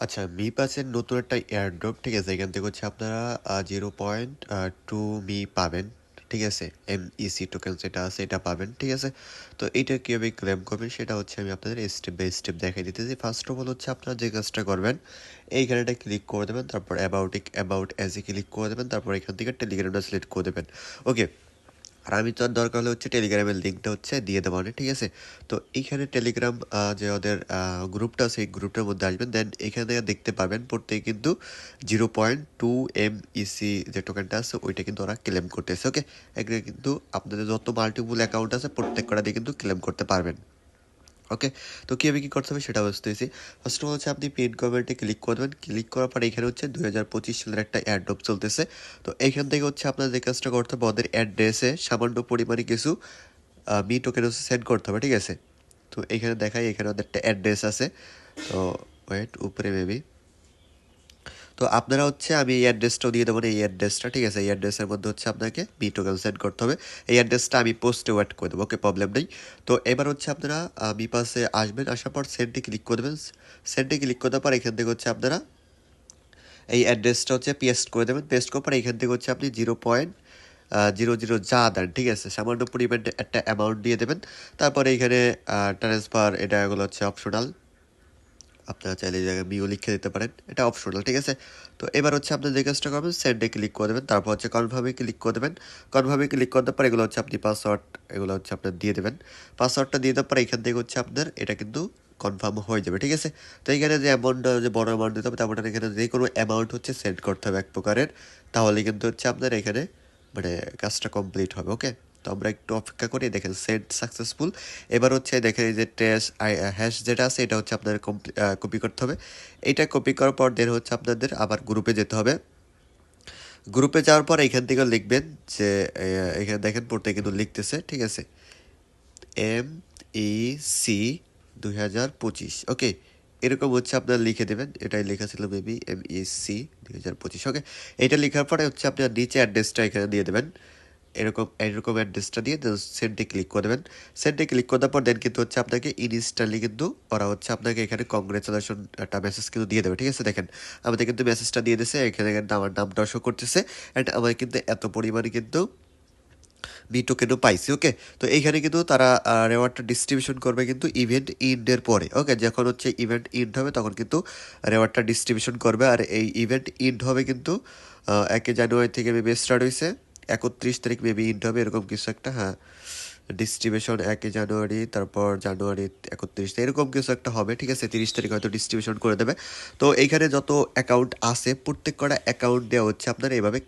আচ্ছা, মি পাসের নতুন একটা এয়ারড্রপ, ঠিক আছে? এখান থেকে হচ্ছে আপনারা 0.2 মি পাবেন, ঠিক আছে? এমইসি টোকেন যেটা আছে এটা পাবেন, ঠিক আছে? তো এটা কীভাবে ক্লেম করবেন সেটা হচ্ছে আমি আপনাদের স্টেপ বাই স্টেপ দেখাই দিতেছি। ফার্স্ট অফ অল হচ্ছে আপনারা যে কাজটা করবেন, এইখানেটা ক্লিক করে দেবেন, তারপর অ্যাবাউট অ্যাজে ক্লিক করে দেবেন, তারপর এখান থেকে টেলিগ্রামটা সিলেক্ট করে দেবেন। ওকে, আর আমি তো আর দরকার হলে হচ্ছে টেলিগ্রামের লিঙ্কটা হচ্ছে দিয়ে দেবো না, ঠিক আছে? তো এইখানে টেলিগ্রাম যে ওদের গ্রুপটা আছে এই গ্রুপটার মধ্যে আসবেন, দেন এখানে দেখতে পাবেন প্রত্যেকে কিন্তু 0.2 এমইসি যে টোকেনটা আছে ওইটা কিন্তু ওরা ক্লেম করতেছে। ওকে, এখানে কিন্তু আপনাদের যত মাল্টিপুল অ্যাকাউন্ট আছে প্রত্যেক কটা দিয়ে কিন্তু ক্লেম করতে পারবেন। ওকে, তো কীভাবে কী করতে হবে সেটা বুঝতেছি। ফার্স্ট অফ অল হচ্ছে আপনি পিন কমেন্টে ক্লিক করবেন, ক্লিক করার পরে এখানে হচ্ছে 2025 সালের একটা অ্যাড্রপ চলতেছে। তো এইখান থেকে হচ্ছে আপনার যে কাজটা করতে হবে, ওদের অ্যাড্রেসে সামান্য পরিমাণে কিছু মি টোকেন হচ্ছে সেন্ড করতে হবে, ঠিক আছে? তো এখানে দেখাই, এখানে ওদের একটা অ্যাড্রেস আছে। তো ওয়েট, উপরে মেবি। তো আপনারা হচ্ছে আমি এই অ্যাড্রেসটাও দিয়ে দেবো না, এই অ্যাড্রেসটা, ঠিক আছে? এই অ্যাড্রেসের মধ্যে হচ্ছে আপনাকে মি টোকেন সেন্ড করতে হবে। এই অ্যাড্রেসটা আমি পোস্টে ওয়েট করে দেবো, ওকে, প্রবলেম নেই। তো এবার হচ্ছে আপনারা মি পাসে আসবেন, আসার পর সেন্ডে ক্লিক করে দেবেন। সেন্ডে ক্লিক করার পর এখান থেকে হচ্ছে আপনারা এই অ্যাড্রেসটা হচ্ছে পেস্ট করে দেবেন। পেস্ট করার পর এখান থেকে হচ্ছে আপনি 0.00 যা দেন, ঠিক আছে? সামান্য পরিমাণে একটা অ্যামাউন্ট দিয়ে দেবেন। তারপরে এখানে ট্রান্সফার, এগুলো হচ্ছে অপশনাল। আপনারা চাইলে এই জায়গায় মিও লিখে দিতে পারেন, এটা অপশনাল, ঠিক আছে? তো এবার হচ্ছে আপনি যে কাজটা করবেন, সেন্ডে ক্লিক করে দেবেন, তারপর হচ্ছে কনফার্মে ক্লিক করে দেবেন। কনফার্মে ক্লিক করার পর এগুলো হচ্ছে আপনি পাসওয়ার্ড, এগুলো হচ্ছে আপনার দিয়ে দেবেন। পাসওয়ার্ডটা দিয়ে দেওয়ার পর এখান থেকে হচ্ছে আপনার এটা কিন্তু কনফার্ম হয়ে যাবে, ঠিক আছে? তো এখানে যে অ্যামাউন্টটা, যে বড় অ্যামাউন্ট দিতে হবে তেমনটা এখানে যে কোনো অ্যামাউন্ট হচ্ছে সেন্ড করতে হবে এক প্রকারের, তাহলে কিন্তু হচ্ছে আপনার এখানে মানে কাজটা কমপ্লিট হবে। ওকে, তো আমরা একটু অপেক্ষা করি। দেখেন সেন্ড সাকসেসফুল। এবার হচ্ছে দেখেন এই যে হ্যাশ যেটা আছে এটা হচ্ছে আপনাদের কপি করতে হবে। এটা কপি করার পর দেন হচ্ছে আপনাদের আবার গ্রুপে যেতে হবে। গ্রুপে যাওয়ার পর এখান থেকে লিখবেন যে এখানে দেখেন পড়তে কিন্তু লিখতেছে, ঠিক আছে? এমইসি 2025, ওকে, এরকম হচ্ছে আপনারা লিখে দেবেন। এটাই লেখা ছিল মেবি, এমইসি 2025। ওকে, এটা লেখার পরে হচ্ছে আপনার নিচে অ্যাড্রেসটা এখানে দিয়ে দেবেন। এরকম অ্যাড্রেসটা দিয়ে সেন্ডে ক্লিক করে দেবেন। সেন্ডে ক্লিক করার পর দেন কিন্তু হচ্ছে আপনাকে ইনস্ট্যান্টলি কিন্তু ওরা হচ্ছে আপনাকে এখানে কংগ্রেচুলেশন একটা মেসেজ কিন্তু দিয়ে দেবে, ঠিক আছে? দেখেন আমাদের কিন্তু মেসেজটা দিয়ে দিয়েছে, এখানে কিন্তু আমার নামটা শো করতেছে, অ্যান্ড আমার কিন্তু এত পরিমাণে কিন্তু মি টোকেনও পাইছি। ওকে, তো এইখানে কিন্তু তারা রেওয়ার্ডটা ডিস্ট্রিবিউশন করবে কিন্তু ইভেন্ট ইন্ডের পরে। ওকে, যখন হচ্ছে ইভেন্ট ইন্ড হবে তখন কিন্তু রেওয়ার্ডটা ডিস্ট্রিবিউশন করবে। আর এই ইভেন্ট ইন্ড হবে কিন্তু 1 জানুয়ারি থেকে মেবি স্টার্ট হয়েছে, 31 তারিখ মেবি ইন্ড হবে, এরকম কিছু একটা। হ্যাঁ, ডিস্ট্রিবিউশন 1 জানুয়ারি, তারপর জানুয়ারি 31, এরকম কিছু একটা হবে, ঠিক আছে? 30 তারিখ হয়তো ডিস্ট্রিবিউশন করে দেবে। তো এইখানে যত অ্যাকাউন্ট আছে প্রত্যেক কটা অ্যাকাউন্ট দেওয়া হচ্ছে আপনার এইভাবে